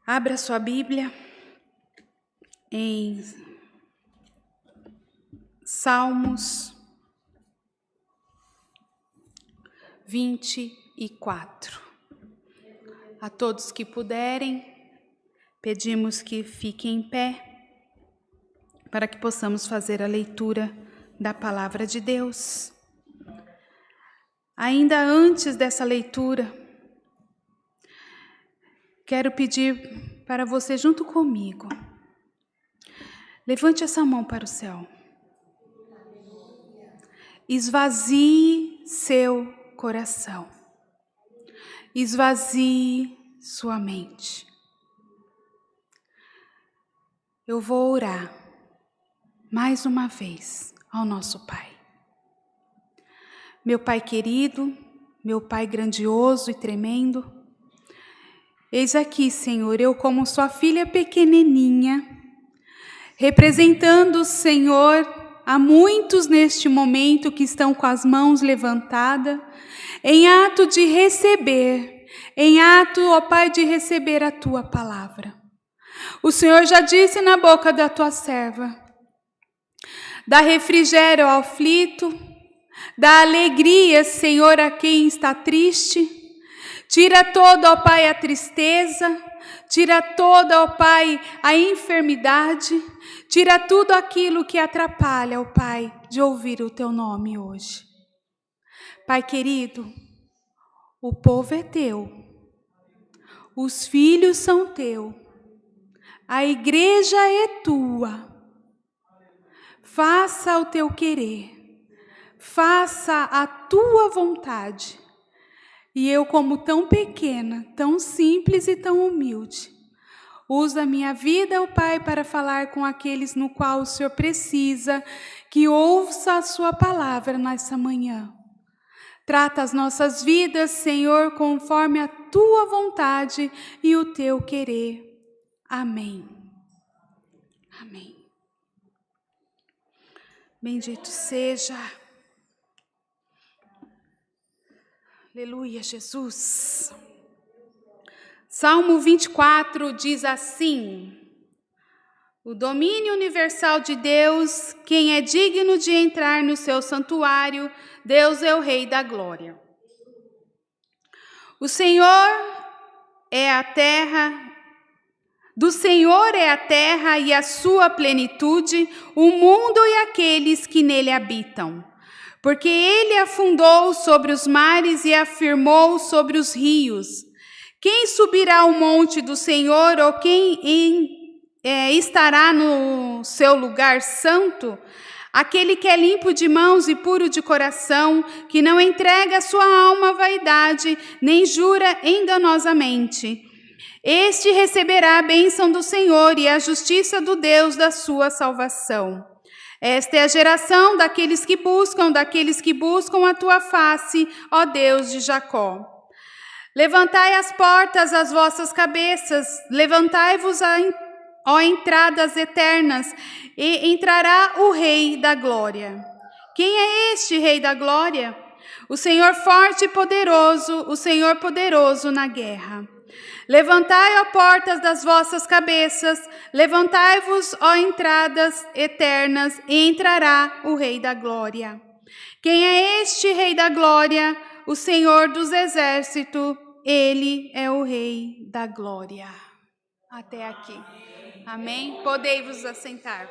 Abra sua Bíblia em Salmos 24. A todos que puderem, pedimos que fiquem em pé para que possamos fazer a leitura da Palavra de Deus. Ainda antes dessa leitura, quero pedir para você, junto comigo, levante essa mão para o céu. Esvazie seu coração. Esvazie sua mente. Eu vou orar mais uma vez ao nosso Pai. Meu Pai querido, meu Pai grandioso e tremendo, eis aqui, Senhor, eu como sua filha pequenininha, representando o Senhor há muitos neste momento que estão com as mãos levantadas, em ato de receber, em ato, ó Pai, de receber a Tua palavra. O Senhor já disse na boca da Tua serva, dá refrigério ao aflito, dá alegria, Senhor, a quem está triste. Tira toda, ó Pai, a tristeza, tira toda, ó Pai, a enfermidade, tira tudo aquilo que atrapalha, ó Pai, de ouvir o Teu nome hoje. Pai querido, o povo é Teu, os filhos são Teu, a igreja é Tua. Faça o Teu querer, faça a Tua vontade. E eu, como tão pequena, tão simples e tão humilde, uso a minha vida, ó Pai, para falar com aqueles no qual o Senhor precisa que ouça a Sua palavra nessa manhã. Trata as nossas vidas, Senhor, conforme a Tua vontade e o Teu querer. Amém. Amém. Bendito seja. Aleluia, Jesus. Salmo 24 diz assim: o domínio universal de Deus, quem é digno de entrar no seu santuário, Deus é o Rei da glória. O Senhor é a terra, do Senhor é a terra e a sua plenitude, o mundo e aqueles que nele habitam. Porque ele afundou sobre os mares e afirmou sobre os rios. Quem subirá ao monte do Senhor, ou quem estará no seu lugar santo? Aquele que é limpo de mãos e puro de coração, que não entrega sua alma à vaidade, nem jura enganosamente. Este receberá a bênção do Senhor e a justiça do Deus da sua salvação. Esta é a geração daqueles que buscam a tua face, ó Deus de Jacó. Levantai as portas às vossas cabeças, levantai-vos, ó entradas eternas, e entrará o Rei da glória. Quem é este Rei da glória? O Senhor forte e poderoso, o Senhor poderoso na guerra. Levantai, ó portas das vossas cabeças, levantai-vos, ó entradas eternas, e entrará o Rei da glória. Quem é este Rei da glória? O Senhor dos exércitos, ele é o Rei da glória. Até aqui. Amém? Podei-vos assentar.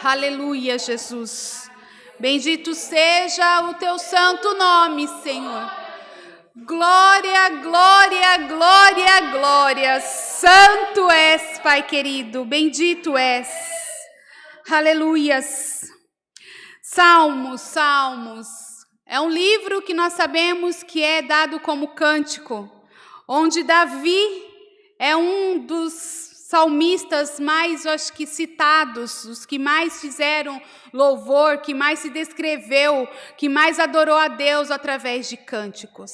Aleluia, Jesus. Bendito seja o teu santo nome, Senhor. Glória, glória, glória, glória. Santo és, Pai querido, bendito és. Aleluias. Salmos. É um livro que nós sabemos que é dado como cântico, onde Davi é um dos salmistas mais, eu acho que, citados, os que mais fizeram louvor, que mais se descreveu, que mais adorou a Deus através de cânticos.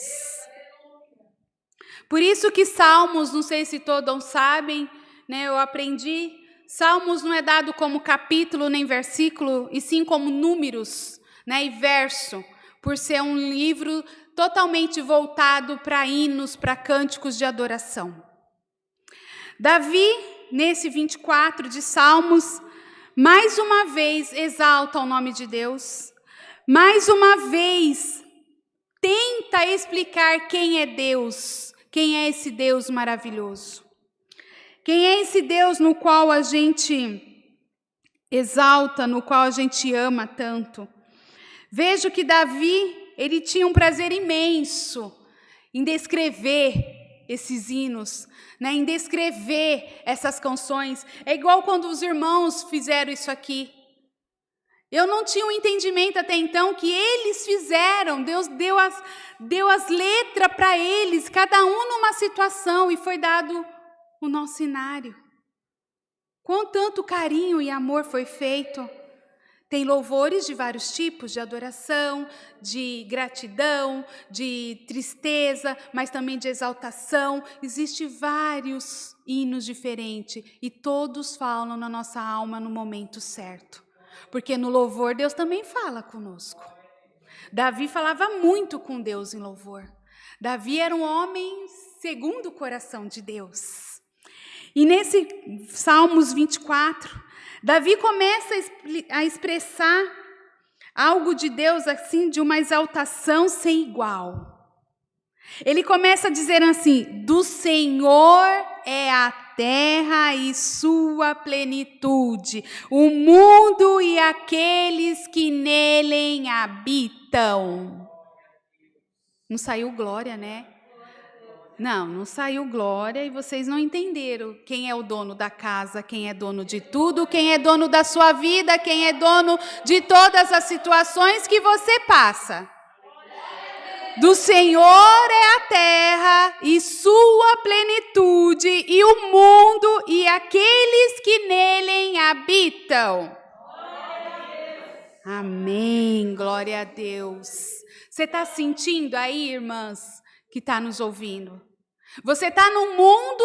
Por isso que Salmos, não sei se todos sabem, né, eu aprendi, Salmos não é dado como capítulo nem versículo, e sim como números, né, e verso, por ser um livro totalmente voltado para hinos, para cânticos de adoração. Davi, nesse 24 de Salmos, mais uma vez exalta o nome de Deus, mais uma vez tenta explicar quem é Deus, quem é esse Deus maravilhoso. Quem é esse Deus no qual a gente exalta, no qual a gente ama tanto. Vejo que Davi, ele tinha um prazer imenso em descrever esses hinos, né, em descrever essas canções. É igual quando os irmãos fizeram isso aqui. Eu não tinha um entendimento até então que eles fizeram. Deus deu as letras para eles, cada um numa situação, e foi dado o nosso cenário. Com tanto carinho e amor foi feito. Tem louvores de vários tipos, de adoração, de gratidão, de tristeza, mas também de exaltação. Existem vários hinos diferentes e todos falam na nossa alma no momento certo. Porque no louvor Deus também fala conosco. Davi falava muito com Deus em louvor. Davi era um homem segundo o coração de Deus. E nesse Salmos 24, Davi começa a expressar algo de Deus assim, de uma exaltação sem igual. Ele começa a dizer assim: do Senhor é a terra e sua plenitude, o mundo e aqueles que nele habitam. Não saiu glória, né? Não saiu glória e vocês não entenderam quem é o dono da casa, quem é dono de tudo, quem é dono da sua vida, quem é dono de todas as situações que você passa. Do Senhor é a terra e sua plenitude e o mundo e aqueles que nele habitam. Amém, glória a Deus. Você está sentindo aí, irmãs, que está nos ouvindo? Você está num mundo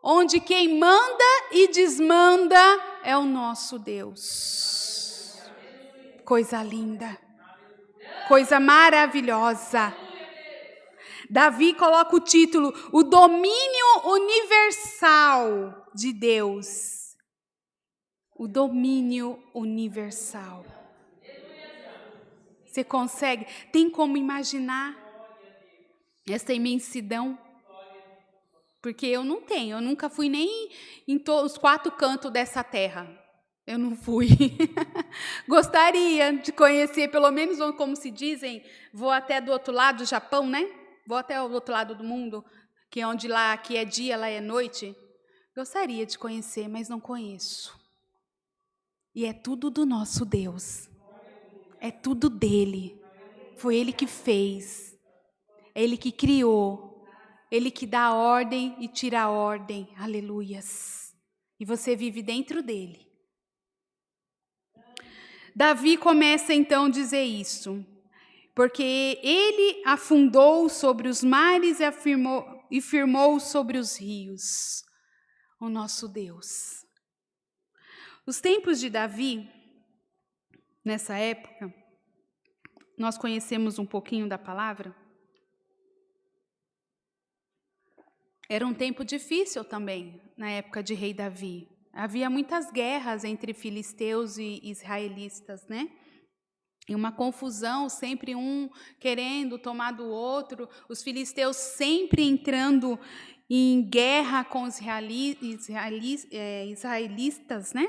onde quem manda e desmanda é o nosso Deus. Coisa linda, coisa maravilhosa. Davi coloca o título, o domínio universal de Deus. O domínio universal. Você consegue? Tem como imaginar essa imensidão? Porque eu não tenho, eu nunca fui nem em os 4 cantos dessa terra. Eu não fui. Gostaria de conhecer, pelo menos, como se dizem, vou até do outro lado do Japão, né? Vou até o outro lado do mundo, que é onde lá aqui é dia, lá é noite. Gostaria de conhecer, mas não conheço. E é tudo do nosso Deus. É tudo dele. Foi ele que fez. É ele que criou. Ele que dá a ordem e tira a ordem. Aleluias. E você vive dentro dele. Davi começa então a dizer isso. Porque ele afundou sobre os mares e firmou sobre os rios. O nosso Deus. Os tempos de Davi, nessa época, nós conhecemos um pouquinho da palavra. Era um tempo difícil também, na época de rei Davi. Havia muitas guerras entre filisteus e israelitas, né? E uma confusão, sempre um querendo tomar do outro, os filisteus sempre entrando em guerra com os israelitas, né?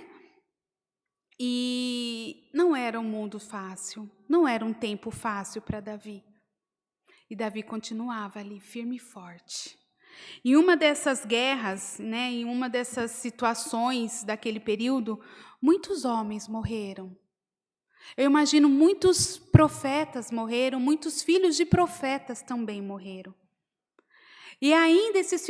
E não era um mundo fácil, não era um tempo fácil para Davi. E Davi continuava ali, firme e forte. Em uma dessas guerras, né, em uma dessas situações daquele período, muitos homens morreram. Eu imagino muitos profetas morreram, muitos filhos de profetas também morreram. E ainda esses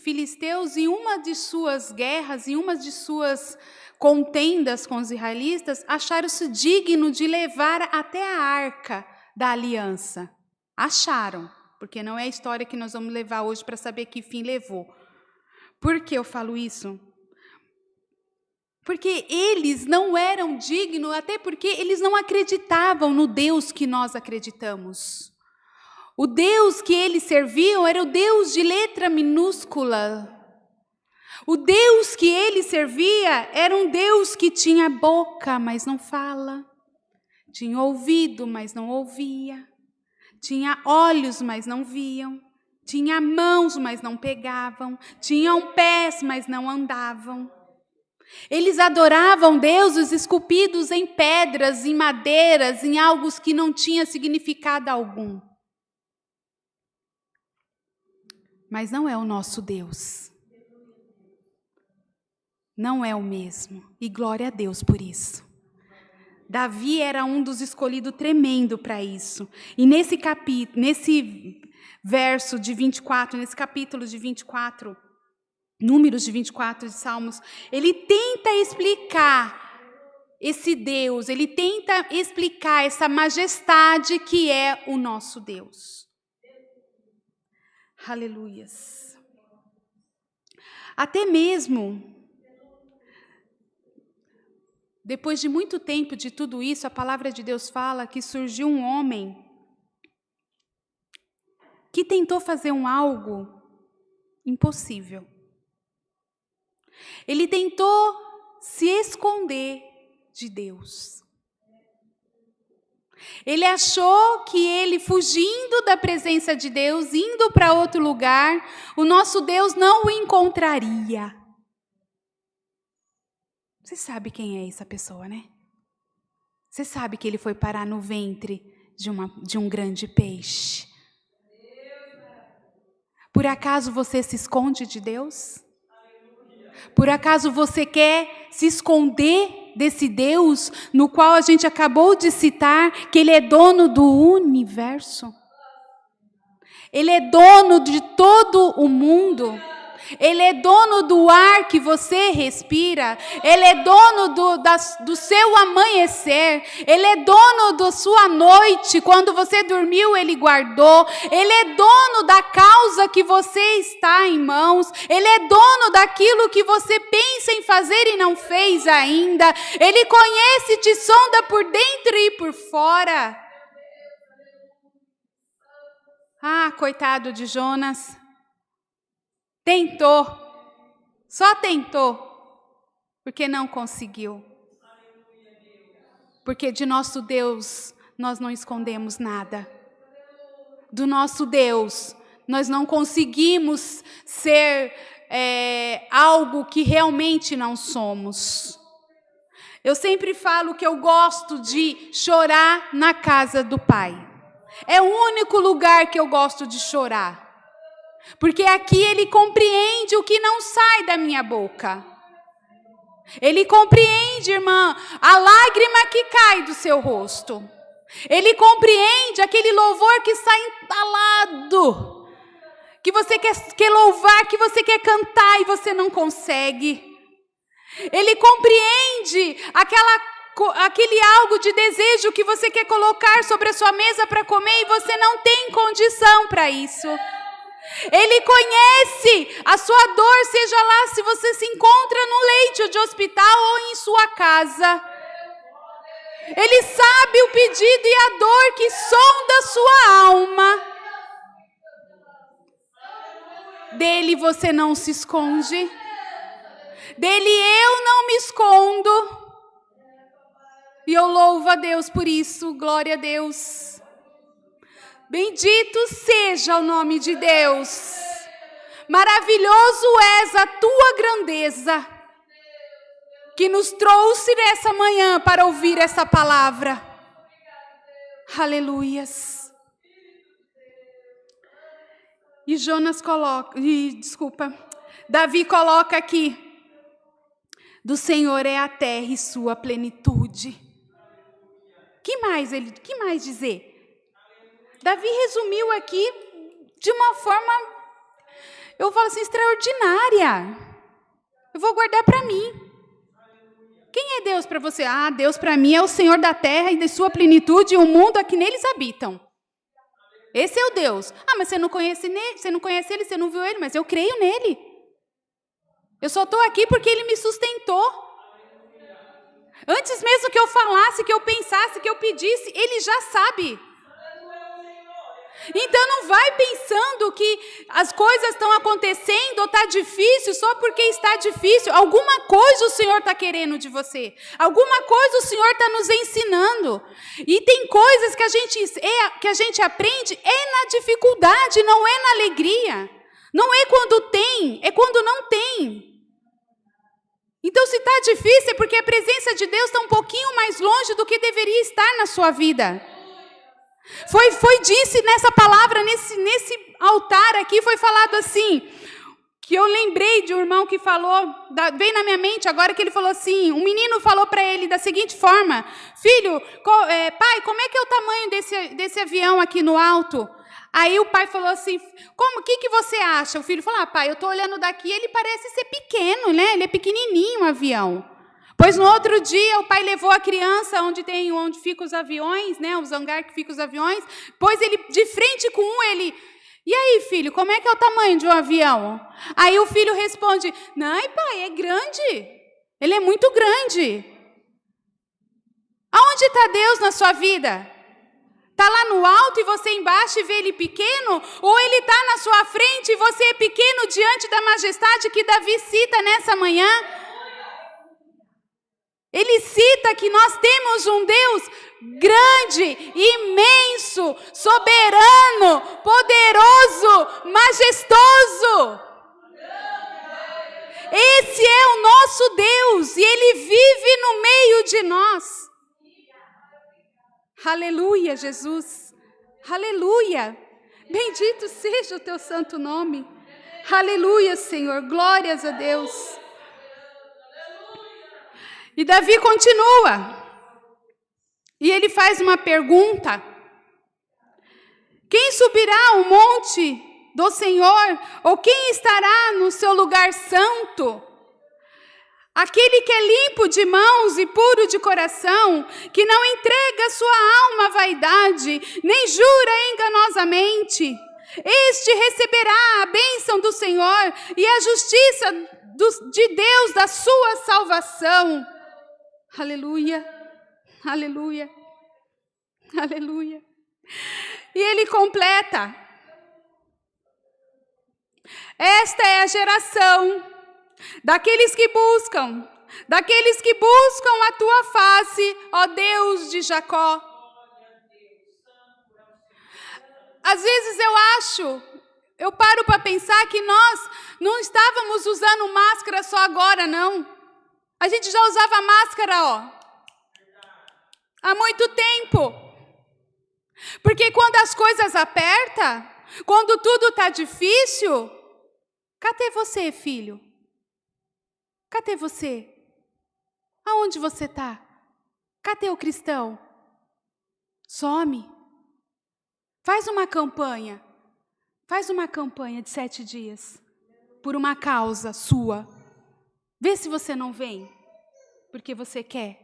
filisteus, em uma de suas guerras, em uma de suas contendas com os israelitas, acharam-se digno de levar até a arca da aliança. Acharam, porque não é a história que nós vamos levar hoje para saber que fim levou. Por que eu falo isso? Porque eles não eram dignos, até porque eles não acreditavam no Deus que nós acreditamos. O Deus que eles serviam era o Deus de letra minúscula. O Deus que ele servia era um Deus que tinha boca, mas não fala. Tinha ouvido, mas não ouvia. Tinha olhos, mas não viam. Tinha mãos, mas não pegavam. Tinham pés, mas não andavam. Eles adoravam deuses esculpidos em pedras, em madeiras, em algo que não tinha significado algum. Mas não é o nosso Deus. Não é o mesmo. E glória a Deus por isso. Davi era um dos escolhidos tremendo para isso. E nesse verso de 24, nesse capítulo de 24, Números de 24 de Salmos, ele tenta explicar esse Deus, ele tenta explicar essa majestade que é o nosso Deus. Aleluias. Até mesmo, depois de muito tempo de tudo isso, a palavra de Deus fala que surgiu um homem que tentou fazer algo impossível. Ele tentou se esconder de Deus. Ele achou que ele, fugindo da presença de Deus, indo para outro lugar, o nosso Deus não o encontraria. Você sabe quem é essa pessoa, né? Você sabe que ele foi parar no ventre de um grande peixe. Por acaso você se esconde de Deus? Por acaso você quer se esconder desse Deus no qual a gente acabou de citar que Ele é dono do universo? Ele é dono de todo o mundo. Ele é dono do ar que você respira. Ele é dono do seu amanhecer. Ele é dono da sua noite. Quando você dormiu, Ele guardou. Ele é dono da causa que você está em mãos. Ele é dono daquilo que você pensa em fazer e não fez ainda. Ele conhece e te sonda por dentro e por fora. Ah, coitado de Jonas. Tentou, só tentou, porque não conseguiu. Porque de nosso Deus nós não escondemos nada. Do nosso Deus nós não conseguimos ser algo que realmente não somos. Eu sempre falo que eu gosto de chorar na casa do Pai. É o único lugar que eu gosto de chorar. Porque aqui Ele compreende o que não sai da minha boca. Ele compreende, irmã, a lágrima que cai do seu rosto. Ele compreende aquele louvor que sai entalado. Que você quer louvar, que você quer cantar e você não consegue. Ele compreende aquele algo de desejo que você quer colocar sobre a sua mesa para comer e você não tem condição para isso. Ele conhece a sua dor, seja lá se você se encontra no leito de hospital ou em sua casa. Ele sabe o pedido e a dor que sonda sua alma. Dele você não se esconde. Dele eu não me escondo. E eu louvo a Deus por isso, glória a Deus. Bendito seja o nome de Deus. Maravilhoso és a tua grandeza, que nos trouxe nessa manhã para ouvir essa palavra. Aleluias. E Davi coloca aqui: do Senhor é a terra e sua plenitude. Que mais dizer? Davi resumiu aqui de uma forma, eu falo assim, extraordinária. Eu vou guardar para mim. Quem é Deus para você? Ah, Deus para mim é o Senhor da terra e de sua plenitude e o mundo a que neles habitam. Esse é o Deus. Ah, mas você não conhece ele, você não viu ele, mas eu creio nele. Eu só estou aqui porque ele me sustentou. Antes mesmo que eu falasse, que eu pensasse, que eu pedisse, ele já sabe. Então não vai pensando que as coisas estão acontecendo ou está difícil só porque está difícil. Alguma coisa o Senhor está querendo de você. Alguma coisa o Senhor está nos ensinando. E tem coisas que a gente aprende na dificuldade, não é na alegria. Não é quando tem, é quando não tem. Então se está difícil é porque a presença de Deus está um pouquinho mais longe do que deveria estar na sua vida. Foi disse nessa palavra, nesse altar aqui, foi falado assim, que eu lembrei de um irmão que falou, veio na minha mente agora que ele falou assim, um menino falou para ele da seguinte forma, filho, pai, como é que é o tamanho desse avião aqui no alto? Aí o pai falou assim, o que você acha? O filho falou, pai, eu estou olhando daqui, ele parece ser pequeno, né? Ele é pequenininho o avião. Pois no outro dia o pai levou a criança onde ficam os aviões, né, os hangar que ficam os aviões, pôs ele de frente com ele. E aí, filho, como é que é o tamanho de um avião? Aí o filho responde, não, pai, é grande. Ele é muito grande. Aonde está Deus na sua vida? Está lá no alto e você embaixo e vê ele pequeno? Ou ele está na sua frente e você é pequeno diante da majestade que Davi cita nessa manhã? Ele cita que nós temos um Deus grande, imenso, soberano, poderoso, majestoso. Esse é o nosso Deus e Ele vive no meio de nós. Aleluia, Jesus. Aleluia. Bendito seja o teu santo nome. Aleluia, Senhor. Glórias a Deus. E Davi continua. E ele faz uma pergunta. Quem subirá ao monte do Senhor? Ou quem estará no seu lugar santo? Aquele que é limpo de mãos e puro de coração, que não entrega sua alma à vaidade, nem jura enganosamente. Este receberá a bênção do Senhor e a justiça de Deus da sua salvação. Aleluia, aleluia, aleluia. E ele completa. Esta é a geração daqueles que buscam a tua face, ó Deus de Jacó. Às vezes eu paro para pensar que nós não estávamos usando máscara só agora, não. A gente já usava máscara, há muito tempo. Porque quando as coisas apertam, quando tudo está difícil, cadê você, filho? Cadê você? Aonde você está? Cadê o cristão? Some. Faz uma campanha de 7 dias, por uma causa sua. Vê se você não vem, porque você quer.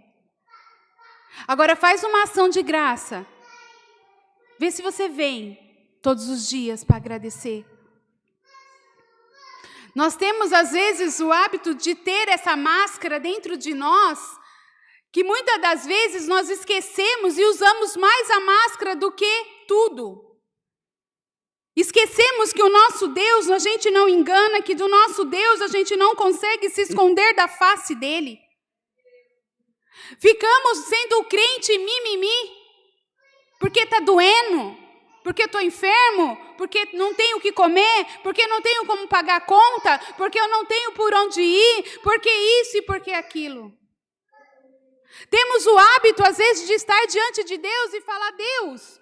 Agora faz uma ação de graça. Vê se você vem todos os dias para agradecer. Nós temos, às vezes, o hábito de ter essa máscara dentro de nós, que muitas das vezes nós esquecemos e usamos mais a máscara do que tudo. Esquecemos que o nosso Deus a gente não engana, que do nosso Deus a gente não consegue se esconder da face dele. Ficamos sendo o crente mimimi, porque está doendo, porque estou enfermo, porque não tenho o que comer, porque não tenho como pagar a conta, porque eu não tenho por onde ir, porque isso e porque aquilo. Temos o hábito, às vezes, de estar diante de Deus e falar, Deus,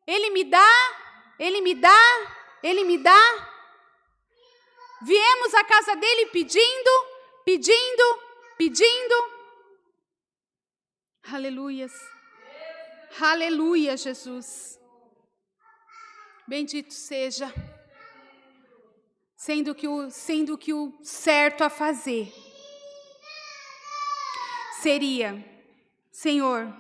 Ele me dá, Ele me dá, Ele me dá. Viemos à casa dele pedindo. Aleluias. Aleluia, Jesus. Bendito seja. Sendo que o certo a fazer seria, Senhor,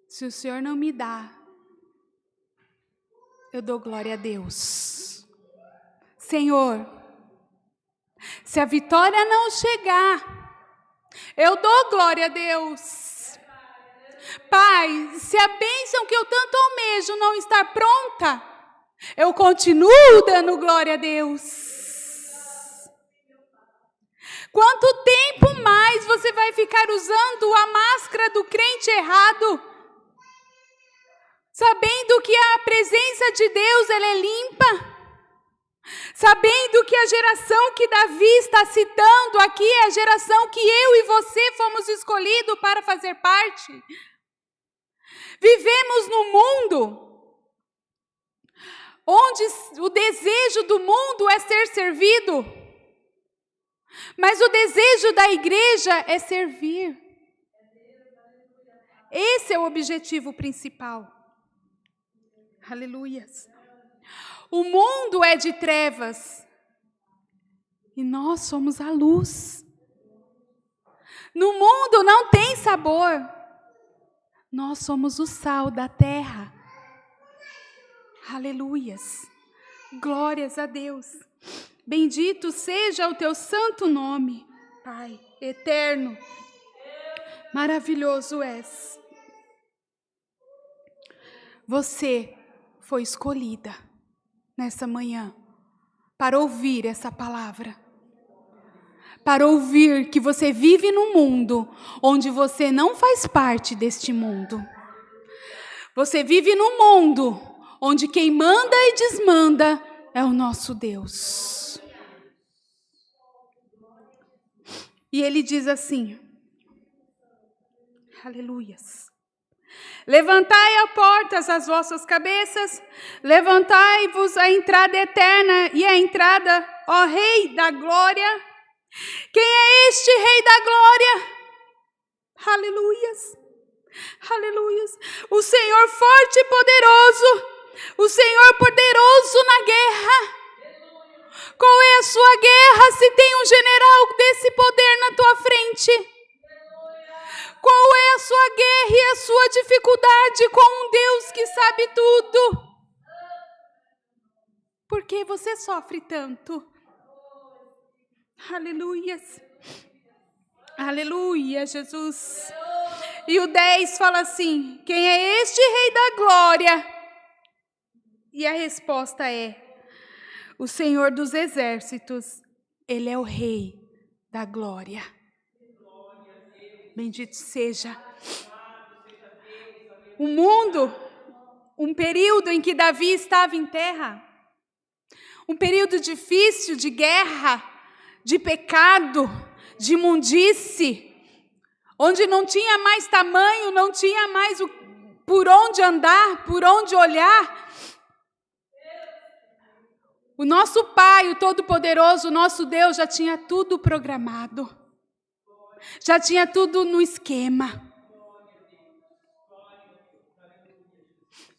se o Senhor não me dá, eu dou glória a Deus. Senhor, se a vitória não chegar, eu dou glória a Deus. Pai, se a bênção que eu tanto almejo não está pronta, eu continuo dando glória a Deus. Quanto tempo mais você vai ficar usando a máscara do crente errado, sabendo que a presença de Deus ela é limpa? Sabendo que a geração que Davi está citando aqui é a geração que eu e você fomos escolhidos para fazer parte. Vivemos num mundo onde o desejo do mundo é ser servido, mas o desejo da igreja é servir. Esse é o objetivo principal. Aleluias. O mundo é de trevas e nós somos a luz. No mundo não tem sabor. Nós somos o sal da terra. Aleluias. Glórias a Deus. Bendito seja o teu santo nome, Pai eterno. Maravilhoso és. Você foi escolhida nessa manhã para ouvir essa palavra. Para ouvir que você vive num mundo onde você não faz parte deste mundo. Você vive num mundo onde quem manda e desmanda é o nosso Deus. E ele diz assim, aleluias. Levantai a portas as vossas cabeças, levantai-vos a entrada eterna e a entrada, ó Rei da glória. Quem é este Rei da glória? Aleluias, aleluias. O Senhor forte e poderoso, o Senhor poderoso na guerra. Qual é a sua guerra se tem um general desse poder na tua frente? Qual é a sua guerra e a sua dificuldade com um Deus que sabe tudo? Por que você sofre tanto? Aleluias. Aleluia, Jesus. E o 10 fala assim, quem é este Rei da glória? E a resposta é, o Senhor dos exércitos, Ele é o Rei da glória. Bendito seja. O mundo, um período em que Davi estava em terra, um período difícil de guerra, de pecado, de imundície, onde não tinha mais tamanho, não tinha mais por onde andar, por onde olhar. O nosso Pai, o Todo-Poderoso, o nosso Deus já tinha tudo programado. Já tinha tudo no esquema.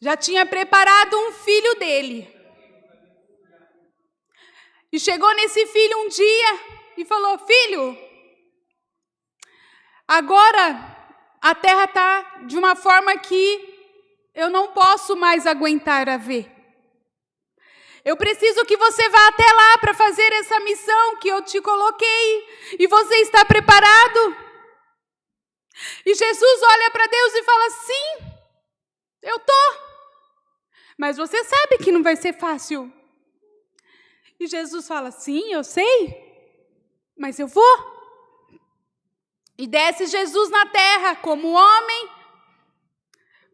Já tinha preparado um filho dele. E chegou nesse filho um dia e falou, filho, agora a terra está de uma forma que eu não posso mais aguentar a ver. Eu preciso que você vá até lá para fazer essa missão que eu te coloquei. E você está preparado? E Jesus olha para Deus e fala, sim, eu estou. Mas você sabe que não vai ser fácil. E Jesus fala, sim, eu sei, mas eu vou. E desce Jesus na terra como homem,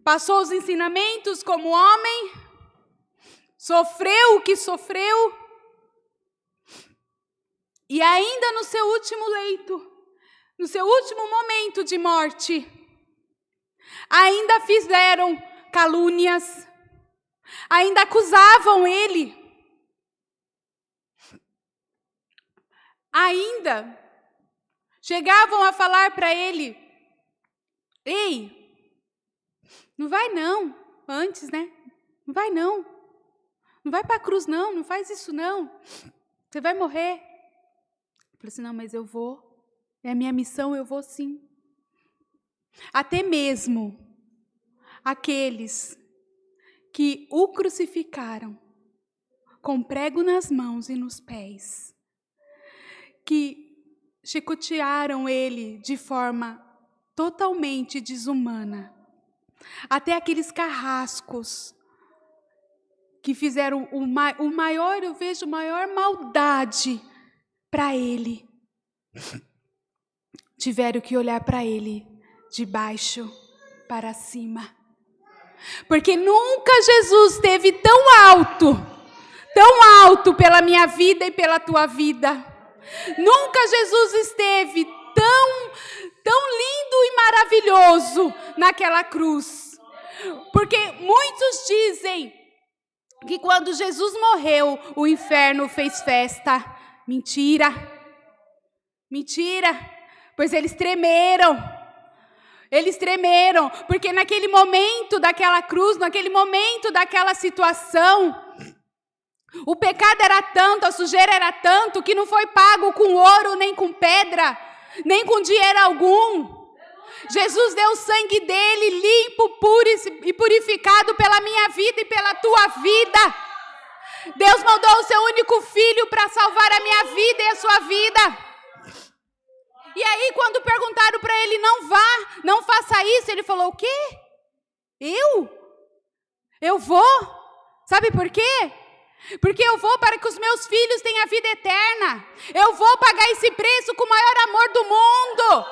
passou os ensinamentos como homem, sofreu o que sofreu, e ainda no seu último leito, no seu último momento de morte, ainda fizeram calúnias, ainda acusavam ele, ainda chegavam a falar para ele, ei, não vai não, antes, né? Não vai não. Não vai para a cruz não, não faz isso não. Você vai morrer. Eu falei assim, não, mas eu vou. É a minha missão, eu vou sim. Até mesmo aqueles que o crucificaram com prego nas mãos e nos pés, que chicotearam ele de forma totalmente desumana, Até aqueles carrascos que fizeram eu vejo maior maldade para ele, tiveram que olhar para ele de baixo para cima. Porque nunca Jesus esteve tão alto pela minha vida e pela tua vida. Nunca Jesus esteve tão lindo e maravilhoso naquela cruz. Porque muitos dizem que quando Jesus morreu, o inferno fez festa. Mentira. Mentira. Pois eles tremeram. Eles tremeram, porque naquele momento daquela cruz, naquele momento daquela situação, o pecado era tanto, a sujeira era tanto, que não foi pago com ouro, nem com pedra, nem com dinheiro algum. Jesus deu o sangue dele, limpo, puro e purificado pela minha vida e pela tua vida. Deus mandou o seu único filho para salvar a minha vida e a sua vida. E aí, quando perguntaram para ele, não vá, não faça isso, ele falou, o quê? Eu vou? Sabe por quê? Porque eu vou para que os meus filhos tenham a vida eterna. Eu vou pagar esse preço com o maior amor do mundo.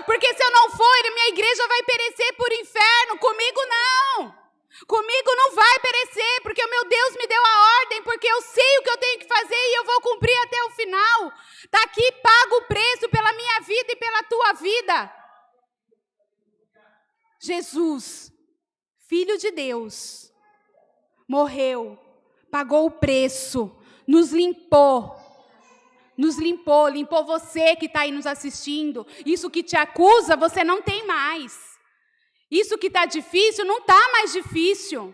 Porque se eu não for, minha igreja vai perecer por inferno. Comigo não. Comigo não vai perecer, porque o meu Deus me deu a ordem, porque eu sei o que eu tenho que fazer e eu vou cumprir até o final. Está aqui, pago o preço pela minha vida e pela tua vida. Jesus, Filho de Deus, morreu, pagou o preço, nos limpou, limpou você que está aí nos assistindo. Isso que te acusa, você não tem mais. Isso que está difícil, não está mais difícil.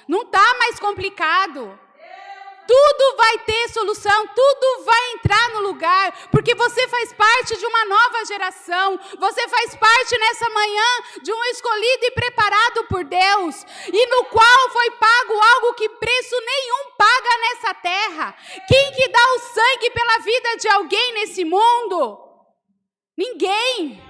Não está mais complicado. Tudo vai ter solução, tudo vai entrar no lugar, porque você faz parte de uma nova geração. Você faz parte nessa manhã de um escolhido e preparado por Deus, e no qual foi pago algo que preço nenhum paga nessa terra. Quem que dá o sangue pela vida de alguém nesse mundo? Ninguém.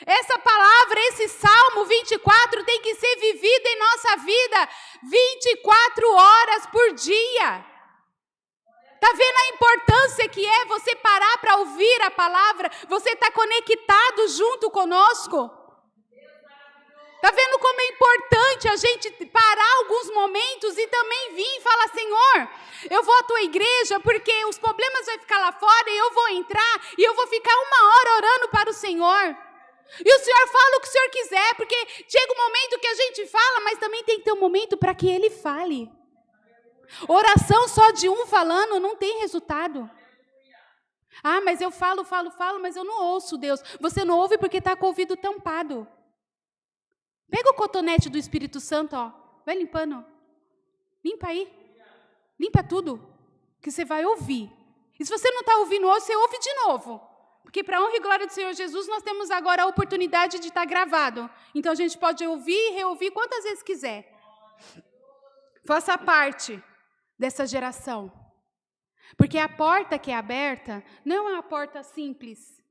Essa palavra, esse Salmo 24 tem que ser vivido em nossa vida 24 horas por dia. Está vendo a importância que é você parar para ouvir a palavra? Você está conectado junto conosco? Está vendo como é importante a gente parar alguns momentos e também vir e falar, Senhor, eu vou à tua igreja porque os problemas vão ficar lá fora e eu vou entrar e eu vou ficar 1 hora orando para o Senhor. E o Senhor fala o que o Senhor quiser, porque chega um momento que a gente fala, mas também tem que ter um momento para que Ele fale. Oração só de um falando não tem resultado. Ah, mas eu falo, mas eu não ouço Deus. Você não ouve porque está com o ouvido tampado. Pega o cotonete do Espírito Santo, ó, vai limpando. Limpa aí. Limpa tudo, que você vai ouvir. E se você não está ouvindo hoje, você ouve de novo. Porque para a honra e glória do Senhor Jesus, nós temos agora a oportunidade de estar gravado. Então a gente pode ouvir e reouvir quantas vezes quiser. Faça parte dessa geração. Porque a porta que é aberta não é uma porta simples.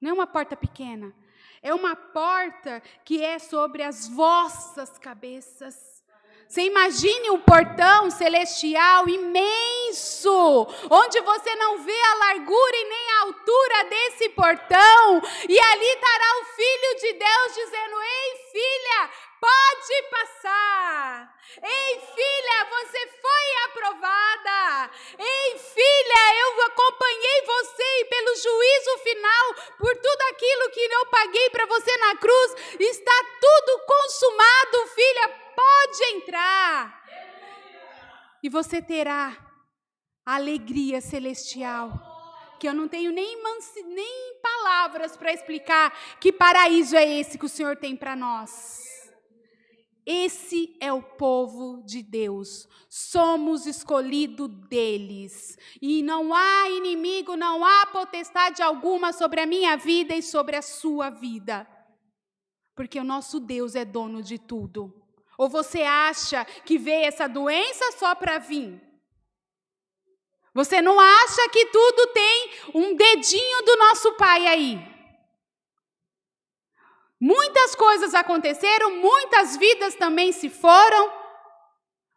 Não é uma porta pequena. É uma porta que é sobre as vossas cabeças. Você imagine um portão celestial imenso, onde você não vê a largura e nem a altura desse portão, e ali estará o Filho de Deus dizendo, ei filha, pode passar, ei filha, você foi aprovada, ei filha, eu acompanhei você e pelo juízo final, por tudo aquilo que eu paguei para você na cruz, está tudo consumado, filha, pode entrar. E você terá a alegria celestial, que eu não tenho nem palavras para explicar que paraíso é esse que o Senhor tem para nós. Esse é o povo de Deus, somos escolhidos deles, e não há inimigo, não há potestade alguma sobre a minha vida e sobre a sua vida, porque o nosso Deus é dono de tudo. Ou você acha que veio essa doença só para vir? Você não acha que tudo tem um dedinho do nosso Pai aí? Muitas coisas aconteceram, muitas vidas também se foram,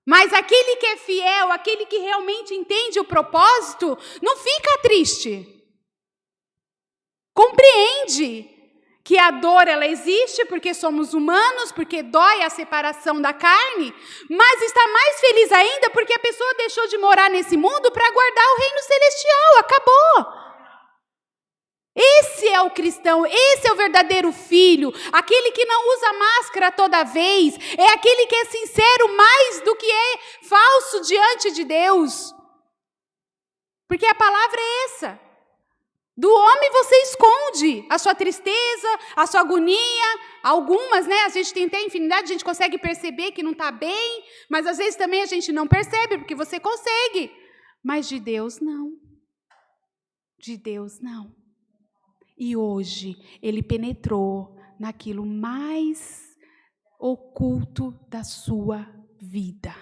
mas aquele que é fiel, aquele que realmente entende o propósito, não fica triste. Compreende que a dor ela existe porque somos humanos, porque dói a separação da carne, mas está mais feliz ainda porque a pessoa deixou de morar nesse mundo para guardar o reino celestial. Acabou. Esse é o cristão, esse é o verdadeiro filho, aquele que não usa máscara toda vez, é aquele que é sincero mais do que é falso diante de Deus. Porque a palavra é essa. Do homem você esconde a sua tristeza, a sua agonia, algumas, né? A gente tem até infinidade, a gente consegue perceber que não está bem, mas às vezes também a gente não percebe, porque você consegue. Mas de Deus não. De Deus não. E hoje ele penetrou naquilo mais oculto da sua vida.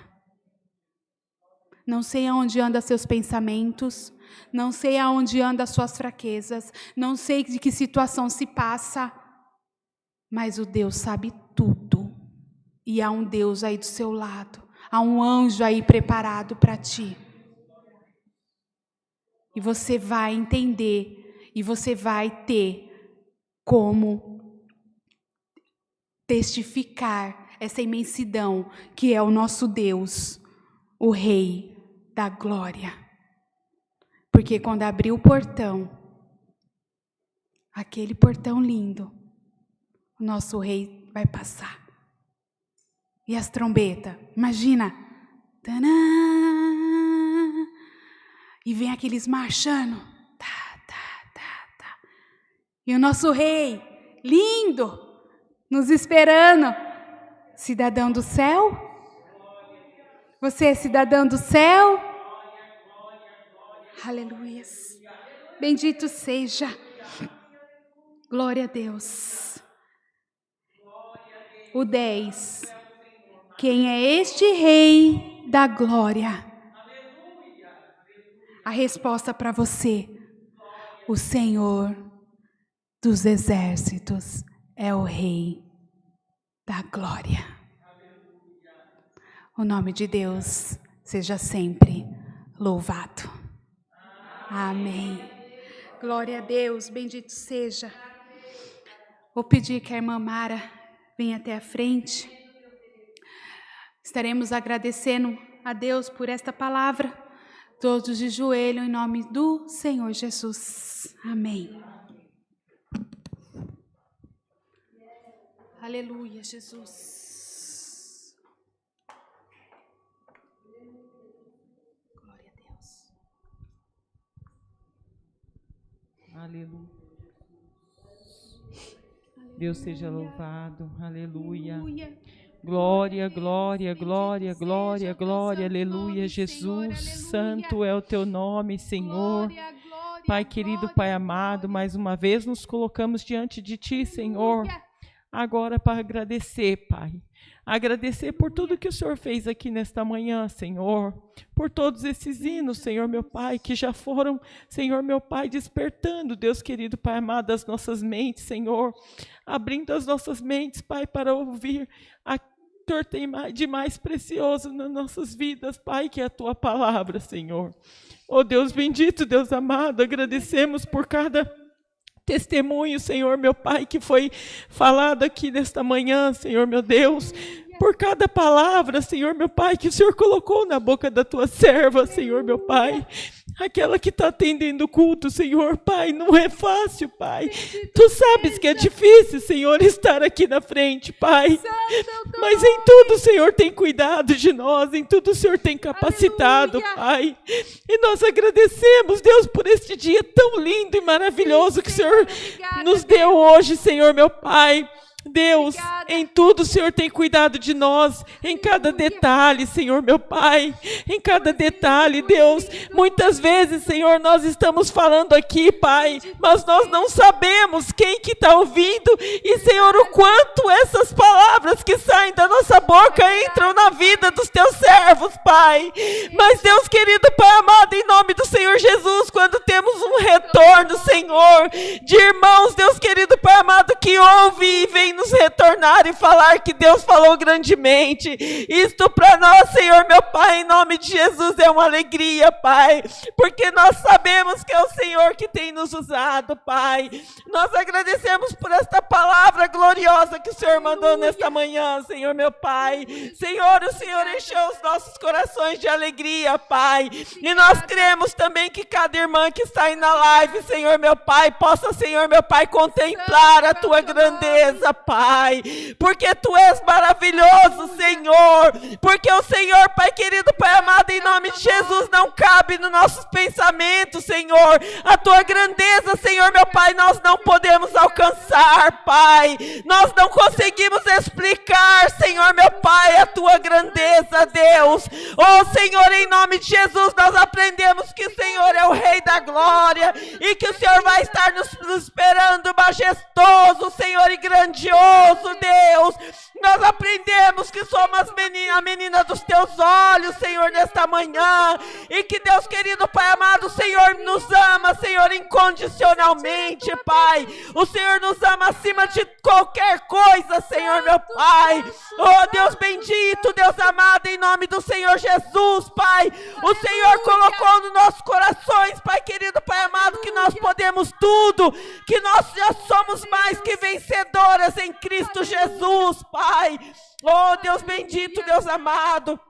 Não sei aonde andam seus pensamentos, não sei aonde andam as suas fraquezas, não sei de que situação se passa, mas o Deus sabe tudo. E há um Deus aí do seu lado, há um anjo aí preparado para ti. E você vai entender, e você vai ter como testificar essa imensidão que é o nosso Deus, o Rei da Glória. Porque quando abrir o portão, aquele portão lindo, o nosso Rei vai passar. E as trombetas, imagina. Tanã, e vem aqueles marchando. E o nosso Rei, lindo, nos esperando. Cidadão do céu? Você é cidadão do céu? Aleluia. Bendito seja. Glória a Deus. O 10. Quem é este Rei da glória? A resposta para você. O Senhor dos exércitos é o Rei da glória. O nome de Deus seja sempre louvado. Amém. Glória a Deus, bendito seja. Vou pedir que a irmã Mara venha até a frente. Estaremos agradecendo a Deus por esta palavra. Todos de joelho em nome do Senhor Jesus. Amém. Aleluia, Jesus. Glória a Deus. Aleluia. Deus seja louvado. Aleluia. Glória, glória, glória, glória, glória. Aleluia, Jesus. Santo é o teu nome, Senhor. Pai querido, Pai amado, mais uma vez nos colocamos diante de ti, Senhor. Agora para agradecer, Pai. Agradecer por tudo que o Senhor fez aqui nesta manhã, Senhor. Por todos esses hinos, Senhor, meu Pai, que já foram, Senhor, meu Pai, despertando, Deus querido, Pai amado, as nossas mentes, Senhor. Abrindo as nossas mentes, Pai, para ouvir a que o Senhor tem de mais precioso nas nossas vidas, Pai, que é a Tua palavra, Senhor. Oh Deus bendito, Deus amado, agradecemos por cada testemunho, Senhor, meu Pai, que foi falado aqui nesta manhã, Senhor, meu Deus, por cada palavra, Senhor, meu Pai, que o Senhor colocou na boca da Tua serva, Senhor, meu Pai, aquela que está atendendo o culto, Senhor, Pai, não é fácil, Pai, Tu sabes que é difícil, Senhor, estar aqui na frente, Pai, mas em tudo o Senhor tem cuidado de nós, em tudo o Senhor tem capacitado, Pai, e nós agradecemos, Deus, por este dia tão lindo e maravilhoso que o Senhor nos deu hoje, Senhor, meu Pai. Deus, em tudo o Senhor tem cuidado de nós, em cada detalhe, Senhor, meu Pai, em cada detalhe, Deus, muitas vezes, Senhor, nós estamos falando aqui, Pai, mas nós não sabemos quem que está ouvindo, e Senhor, o quanto essas palavras que saem da nossa boca entram na vida dos Teus servos, Pai, mas Deus querido, Pai amado, em nome do Senhor Jesus, quando temos um retorno, Senhor, de irmãos, Deus querido, Pai amado, que ouve e vem nos retornar e falar que Deus falou grandemente. Isto para nós, Senhor, meu Pai, em nome de Jesus, é uma alegria, Pai, porque nós sabemos que é o Senhor que tem nos usado, Pai. Nós agradecemos por esta palavra gloriosa que o Senhor mandou nesta manhã, Senhor, meu Pai. Senhor, o Senhor encheu os nossos corações de alegria, Pai. E nós cremos também que cada irmã que está aí na live, Senhor, meu Pai, possa, Senhor, meu Pai, contemplar a tua grandeza, Pai. Porque tu és maravilhoso, Senhor. Porque o Senhor, Pai querido, Pai amado, em nome de Jesus, não cabe nos nossos pensamentos, Senhor. A tua grandeza, Senhor, meu Pai, nós não podemos alcançar, Pai. Nós não conseguimos explicar, Senhor, meu Pai, a tua grandeza, Deus. Oh, Senhor, em nome de Jesus, nós aprendemos que o Senhor é o Rei da Glória e que o Senhor vai estar nos esperando, majestoso, Senhor, e grandioso, Deus. Nós aprendemos que somos a menina dos teus olhos, Senhor, nesta manhã, e que Deus querido, Pai amado, o Senhor nos ama, Senhor, incondicionalmente, Pai. O Senhor nos ama acima de qualquer coisa, Senhor, meu Pai. Oh, Deus bendito, Deus amado, em nome do Senhor Jesus, Pai. O Senhor colocou nos nossos corações, Pai querido, Pai amado, que nós podemos tudo, que nós já somos mais que vencedoras em Cristo Jesus, Pai. Oh, Deus bendito, Deus amado.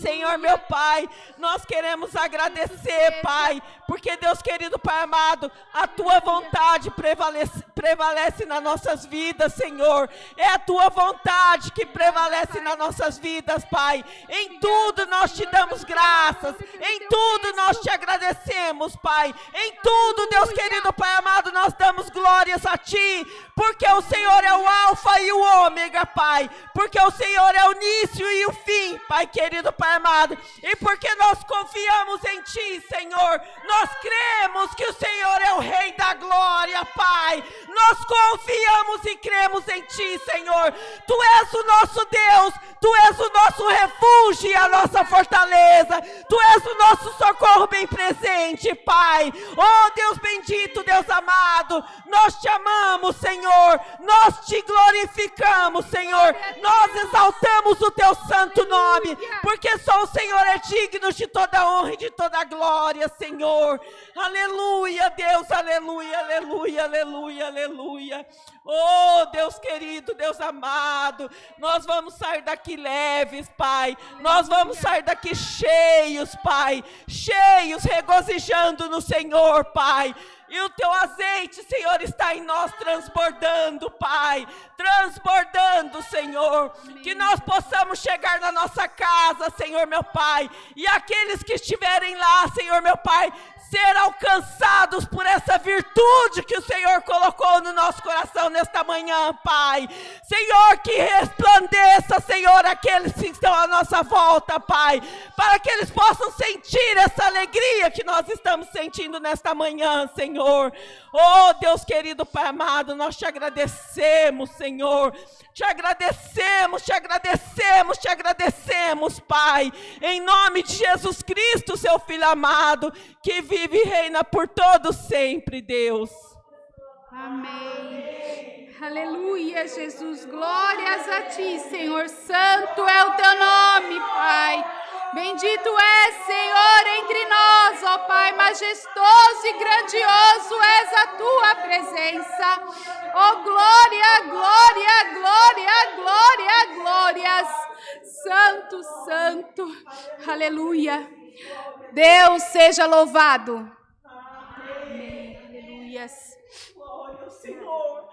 Senhor, meu Pai, nós queremos agradecer, Pai, porque Deus querido, Pai amado, a tua vontade prevalece nas nossas vidas, Senhor. É a tua vontade que prevalece nas nossas vidas, Pai. Em tudo nós te damos graças, em tudo nós te agradecemos, Pai. Em tudo, Deus querido, Pai amado, nós damos glórias a ti, porque o Senhor é o Alfa e o Ômega, Pai. Porque o Senhor é o início e o fim, Pai querido, Pai amado, e porque nós confiamos em Ti, Senhor, nós cremos que o Senhor é o Rei da Glória, Pai. Nós confiamos e cremos em Ti, Senhor. Tu és o nosso Deus, Tu és o nosso refúgio e a nossa fortaleza. Tu és o nosso socorro bem presente, Pai. Oh, Deus bendito, Deus amado, nós Te amamos, Senhor. Nós Te glorificamos, Senhor. Nós exaltamos o Teu santo nome, porque só o Senhor é digno de toda honra e de toda glória, Senhor. Aleluia, Deus, aleluia, aleluia, aleluia, aleluia. Oh, Deus querido, Deus amado, nós vamos sair daqui leves, Pai. Nós vamos sair daqui cheios, Pai. Cheios, regozijando no Senhor, Pai. E o Teu azeite, Senhor, está em nós transbordando, Pai. Transbordando, Senhor. Que nós possamos chegar na nossa casa, Senhor, meu Pai. E aqueles que estiverem lá, Senhor, meu Pai, ser alcançados por essa virtude que o Senhor colocou no nosso coração nesta manhã, Pai. Senhor, que resplandeça, Senhor, aqueles que estão à nossa volta, Pai, para que eles possam sentir essa alegria que nós estamos sentindo nesta manhã, Senhor. Oh, Deus querido, Pai amado, nós Te agradecemos, Senhor. Te agradecemos, Te agradecemos, Te agradecemos, Pai. Em nome de Jesus Cristo, Seu Filho amado, que vive e reina por todo sempre, Deus. Amém. Aleluia, Jesus. Glórias a Ti, Senhor. Santo é o Teu nome, Pai. Bendito és, Senhor, entre nós, ó Pai, majestoso e grandioso és a Tua presença. Ó glória, glória, glória, glória, glórias. Santo, santo. Aleluia. Deus seja louvado. Amém. Aleluias. Glória ao Senhor.